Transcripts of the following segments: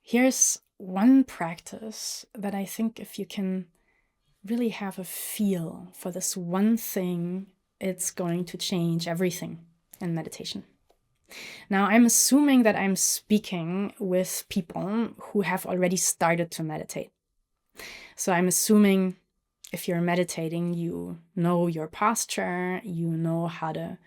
Here's one practice that I think if you can really have a feel for this one thing, it's going to change everything in meditation. Now, I'm assuming that I'm speaking with people who have already started to meditate. So I'm assuming if you're meditating, you know your posture, you know how to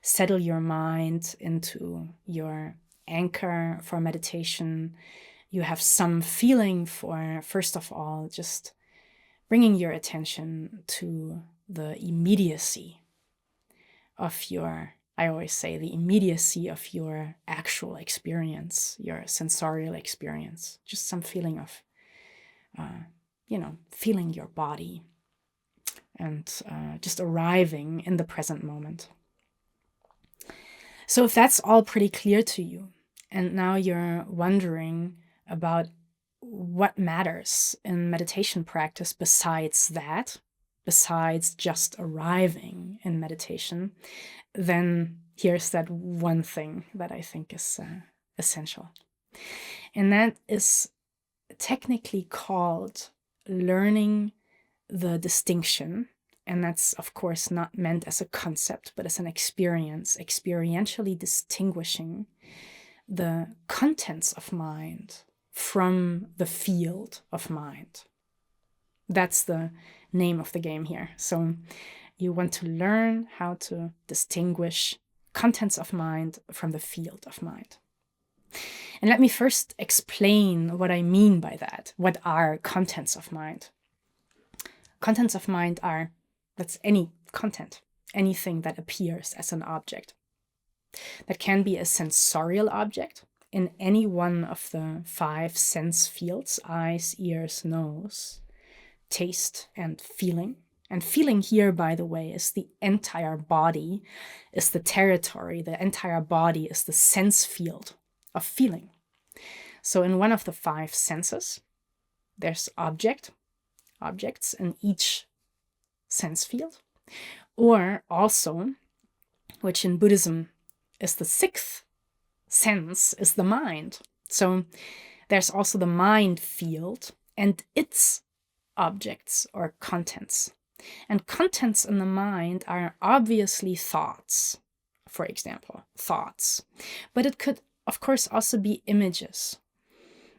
settle your mind into your anchor for meditation. You have some feeling for, first of all, just bringing your attention to the immediacy of your, I always say, the immediacy of your actual experience, your sensorial experience, just some feeling of, feeling your body and just arriving in the present moment. So if that's all pretty clear to you, and now you're wondering about what matters in meditation practice besides that, besides just arriving in meditation, then here's that one thing that I think is essential. And that is technically called learning the distinction. And that's, of course, not meant as a concept, but as an experience, experientially distinguishing the contents of mind from the field of mind. That's the name of the game here. So you want to learn how to distinguish contents of mind from the field of mind. And let me first explain what I mean by that. What are contents of mind? Contents of mind are, that's any content, anything that appears as an object. That can be a sensorial object in any one of the 5 sense fields: eyes, ears, nose, taste, and feeling. And feeling here, by the way, is the entire body, is the territory. The entire body is the sense field of feeling. So in one of the 5 senses, there's objects in each sense field. Or also, which in Buddhism is the 6th sense, is the mind. So there's also the mind field and its objects or contents. And contents in the mind are obviously thoughts, for example, thoughts. But it could, of course, also be images,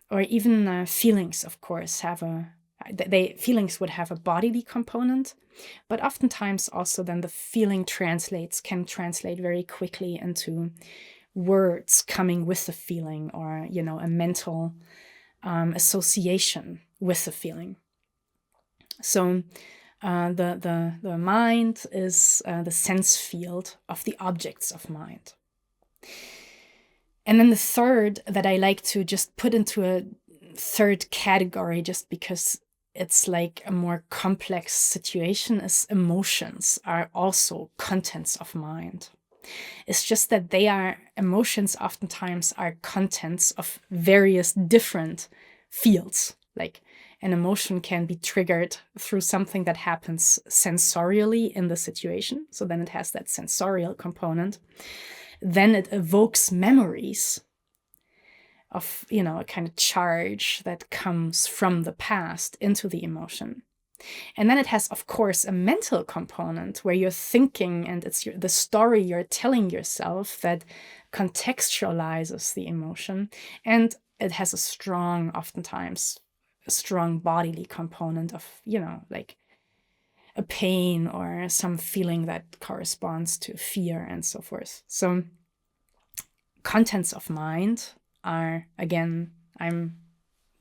or even feelings, of course, feelings would have a bodily component, but oftentimes also then the feeling can translate very quickly into words coming with the feeling, or, a mental association with the feeling. So the mind is the sense field of the objects of mind. And then the third that I like to just put into a third category, just because it's like a more complex situation, is emotions are also contents of mind. It's just that emotions oftentimes are contents of various different fields. Like an emotion can be triggered through something that happens sensorially in the situation. So then it has that sensorial component. Then it evokes memories of, a kind of charge that comes from the past into the emotion. And then it has, of course, a mental component where you're thinking, and it's the story you're telling yourself that contextualizes the emotion. And it has oftentimes a strong bodily component of, like a pain or some feeling that corresponds to fear and so forth. So contents of mind are, again, I'm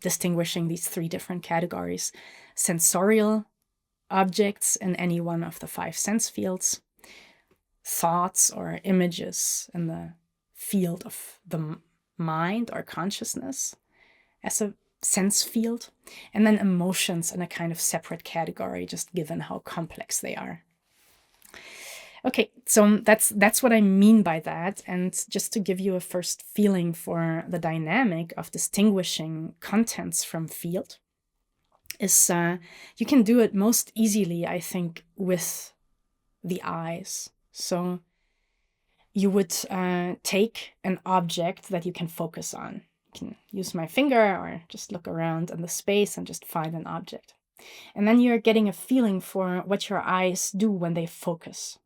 distinguishing these 3 different categories: sensorial objects in any one of the 5 sense fields, thoughts or images in the field of the mind or consciousness as a sense field, and then emotions in a kind of separate category, just given how complex they are. Okay, so that's what I mean by that. And just to give you a first feeling for the dynamic of distinguishing contents from field, is you can do it most easily, I think, with the eyes. So you would take an object that you can focus on. I can use my finger or just look around in the space and just find an object. And then you're getting a feeling for what your eyes do when they focus.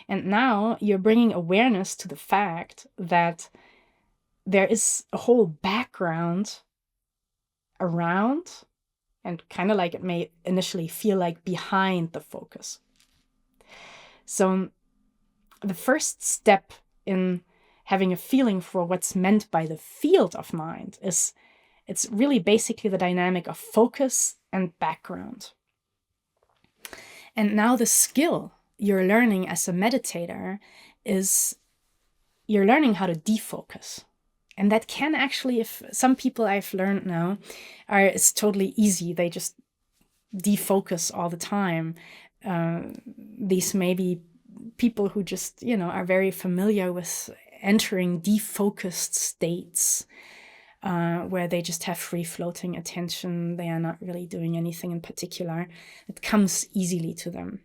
And now you're bringing awareness to the fact that there is a whole background around, and kind of like it may initially feel like behind the focus. So the first step in having a feeling for what's meant by the field of mind is it's really basically the dynamic of focus and background. And now the skill you're learning as a meditator is you're learning how to defocus. And that can actually, if some people I've learned now it's totally easy. They just defocus all the time. These may be people who just, are very familiar with entering defocused states, where they just have free floating attention. They are not really doing anything in particular. It comes easily to them.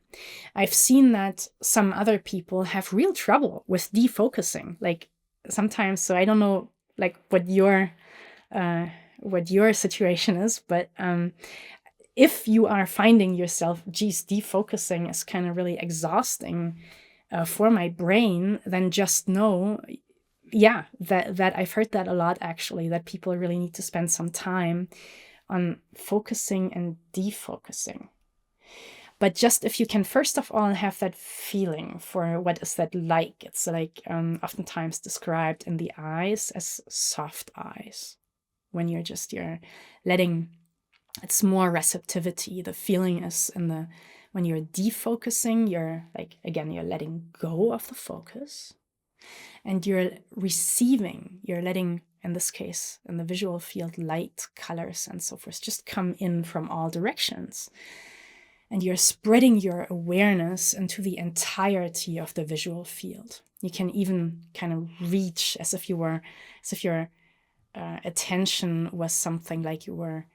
I've seen that some other people have real trouble with defocusing, like sometimes. So I don't know like what your situation is, but if you are finding yourself, defocusing is kind of really exhausting for my brain, then just know, that I've heard that a lot actually, that people really need to spend some time on focusing and defocusing. But just if you can first of all have that feeling for what is that like, it's like oftentimes described in the eyes as soft eyes. When you're letting, it's more receptivity. The feeling is when you're defocusing, you're letting go of the focus, and you're receiving, you're letting, in this case, in the visual field, light, colors, and so forth, just come in from all directions. And you're spreading your awareness into the entirety of the visual field. You can even kind of reach as if your attention was something like you were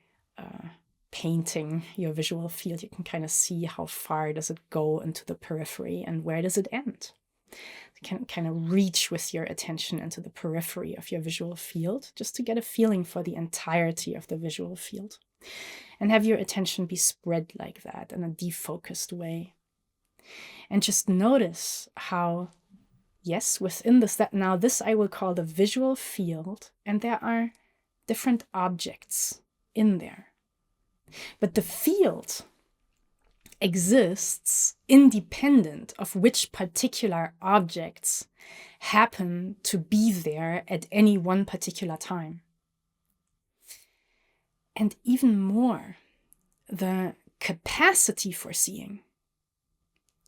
painting your visual field. You can kind of see how far does it go into the periphery and where does it end. You can kind of reach with your attention into the periphery of your visual field just to get a feeling for the entirety of the visual field. And have your attention be spread like that in a defocused way. And just notice how, yes, within this, that now this I will call the visual field, and there are different objects in there. But the field exists independent of which particular objects happen to be there at any one particular time. And even more, the capacity for seeing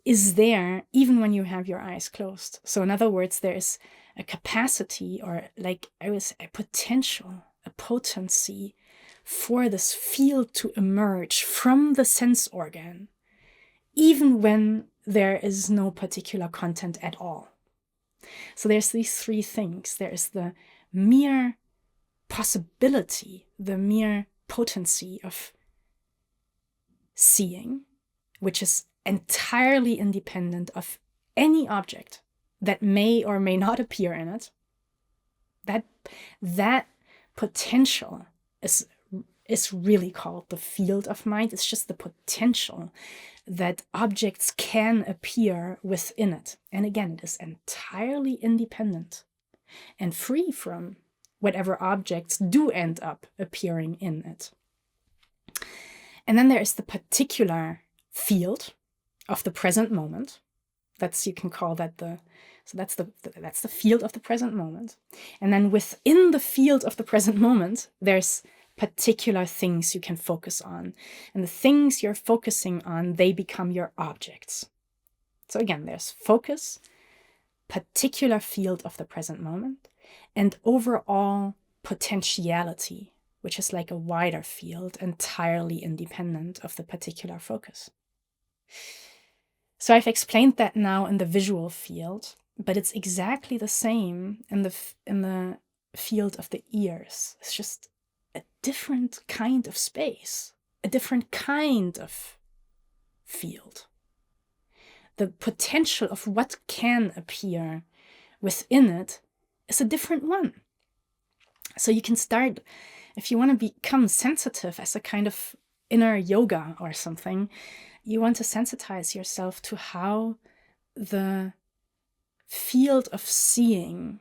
is there even when you have your eyes closed. So in other words, there is a capacity, or like a potential, a potency for this field to emerge from the sense organ, even when there is no particular content at all. So there's these three things. There is the mere possibility, the mere potency of seeing, which is entirely independent of any object that may or may not appear in it. That potential is really called the field of mind. It's just the potential that objects can appear within it. And again, it is entirely independent and free from whatever objects do end up appearing in it. And then there is the particular field of the present moment. You can call that that's the field of the present moment. And then within the field of the present moment, there's particular things you can focus on. And the things you're focusing on, they become your objects. So again, there's focus, particular field of the present moment, and overall potentiality, which is like a wider field, entirely independent of the particular focus. So I've explained that now in the visual field, but it's exactly the same in the field of the ears. It's just a different kind of space, a different kind of field. The potential of what can appear within it is a different one. So you can start, if you want to become sensitive as a kind of inner yoga or something, you want to sensitize yourself to how the field of seeing,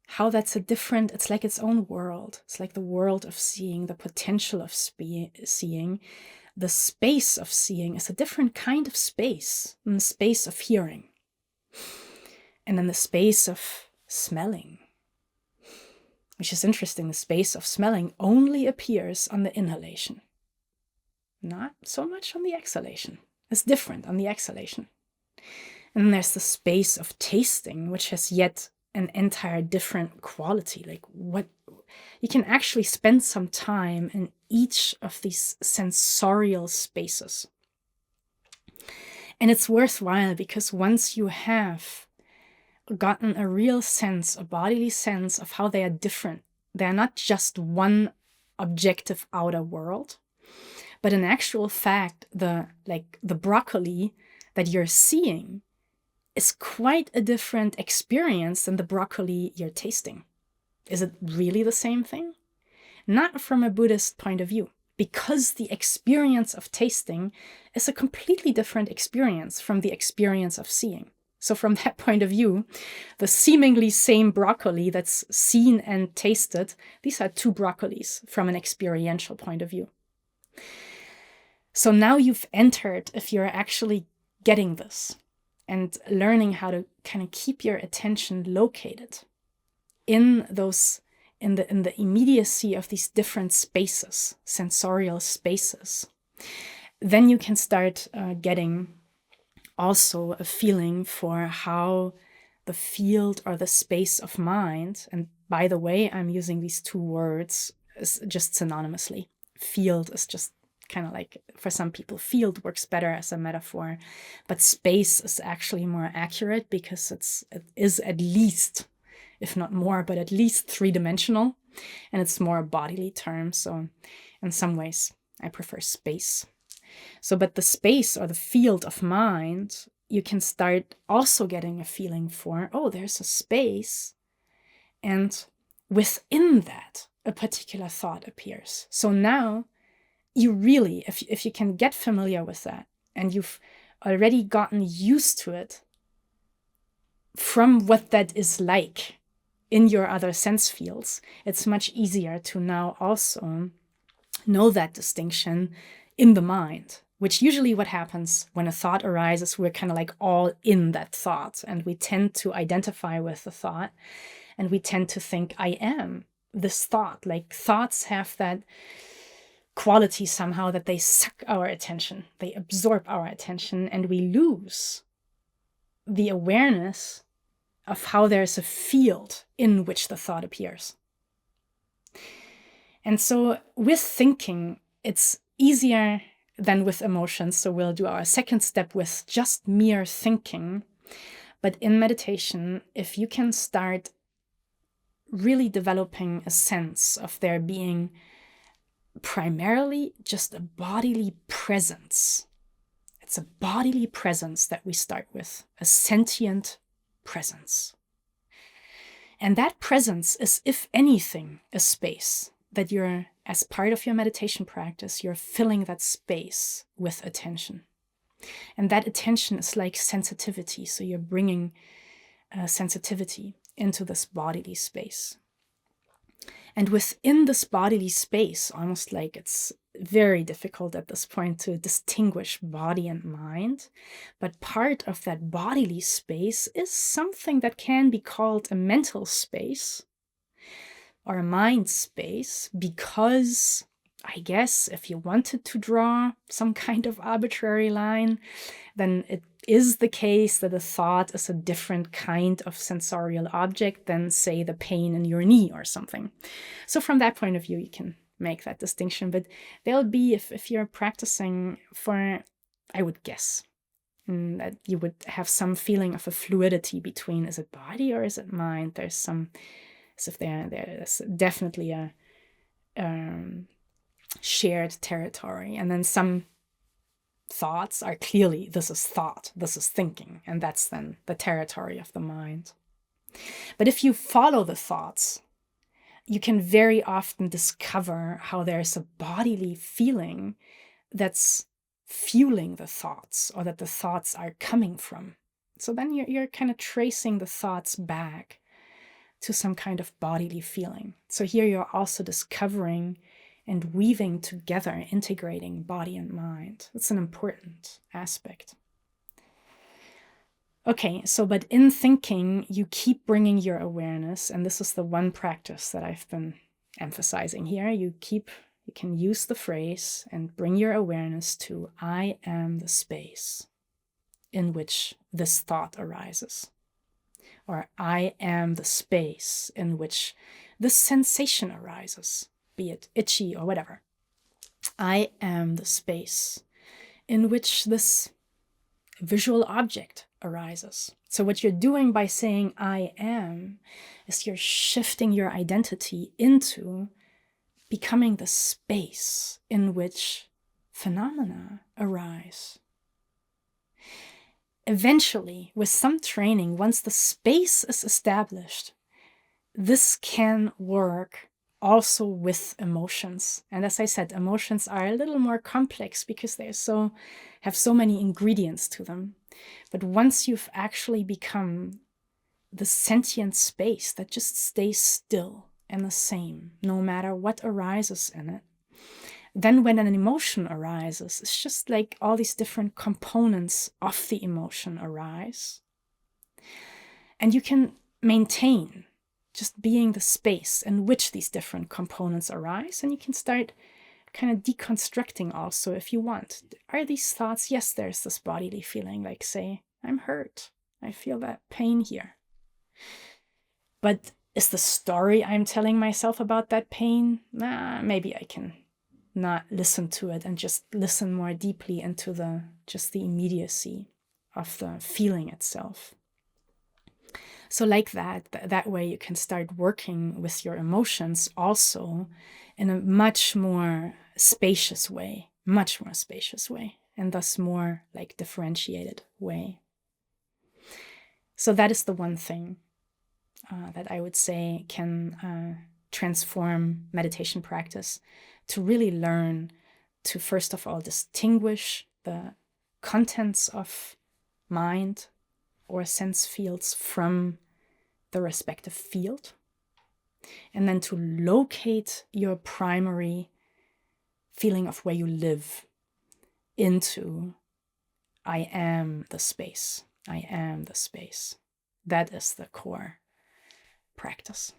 how that's it's like its own world. It's like the world of seeing, the potential of seeing. The space of seeing is a different kind of space than the space of hearing. And then the space of smelling, which is interesting. The space of smelling only appears on the inhalation, not so much on the exhalation. It's different on the exhalation. And then there's the space of tasting, which has yet an entire different quality. Like what you can actually spend some time in each of these sensorial spaces. And it's worthwhile because once you have gotten a real sense, a bodily sense of how they are different, they're not just one objective outer world, but in actual fact, the broccoli that you're seeing is quite a different experience than the broccoli you're tasting. Is it really the same thing? Not from a Buddhist point of view, because the experience of tasting is a completely different experience from the experience of seeing. So from that point of view, the seemingly same broccoli that's seen and tasted, these are two broccolis from an experiential point of view. So now you've entered, if you're actually getting this and learning how to kind of keep your attention located in those, in the immediacy of these different spaces, sensorial spaces, then you can start getting also a feeling for how the field or the space of mind, and by the way, I'm using these two words just synonymously. Field is just kind of like, for some people, field works better as a metaphor, but space is actually more accurate because it is at least, if not more, but at least three-dimensional, and it's more a bodily term. So in some ways, I prefer space. So, but the space or the field of mind, you can start also getting a feeling for, oh, there's a space, and within that, a particular thought appears. So now you really, if you can get familiar with that, and you've already gotten used to it from what that is like in your other sense fields, it's much easier to now also know that distinction in the mind, which usually what happens when a thought arises, we're kind of like all in that thought, and we tend to identify with the thought, and we tend to think, I am this thought. Like thoughts have that quality somehow that they suck our attention, they absorb our attention, and we lose the awareness of how there's a field in which the thought appears. And so with thinking, it's easier than with emotions. So we'll do our second step with just mere thinking. But in meditation, if you can start really developing a sense of there being primarily just a bodily presence. It's a bodily presence that we start with, a sentient presence. And that presence is, if anything, a space that you're, as part of your meditation practice, you're filling that space with attention. And that attention is like sensitivity. So you're bringing sensitivity into this bodily space. And within this bodily space, almost like it's very difficult at this point to distinguish body and mind, but part of that bodily space is something that can be called a mental space or a mind space, because I guess if you wanted to draw some kind of arbitrary line, then it is the case that a thought is a different kind of sensorial object than, say, the pain in your knee or something. So from that point of view, you can make that distinction. But there'll be, if you're practicing for, I would guess, that you would have some feeling of a fluidity between, is it body or is it mind? There's some, as if there's definitely a shared territory. And then some thoughts are clearly, this is thought, this is thinking, and that's then the territory of the mind. But if you follow the thoughts, you can very often discover how there's a bodily feeling that's fueling the thoughts, or that the thoughts are coming from. So then you're kind of tracing the thoughts back to some kind of bodily feeling. So here you're also discovering and weaving together, integrating body and mind. It's an important aspect. Okay, so but in thinking, you keep bringing your awareness, and this is the one practice that I've been emphasizing here. You can use the phrase and bring your awareness to I am the space in which this thought arises, or I am the space in which this sensation arises, be it itchy or whatever. I am the space in which this visual object arises. So what you're doing by saying I am is you're shifting your identity into becoming the space in which phenomena arise. Eventually, with some training, once the space is established, this can work also with emotions. And as I said, emotions are a little more complex because they have so many ingredients to them. But once you've actually become the sentient space that just stays still and the same, no matter what arises in it, then when an emotion arises, it's just like all these different components of the emotion arise. And you can maintain just being the space in which these different components arise, and you can start kind of deconstructing also if you want. Are these thoughts? Yes, there's this bodily feeling, like say, I'm hurt. I feel that pain here. But is the story I'm telling myself about that pain? Maybe I can not listen to it and just listen more deeply into the immediacy of the feeling itself. So like that way you can start working with your emotions also in a much more spacious way, and thus more like differentiated way. So that is the one thing that I would say can transform meditation practice, to really learn to, first of all, distinguish the contents of mind or sense fields from the respective field, and then to locate your primary feeling of where you live into I am the space. I am the space. That is the core practice.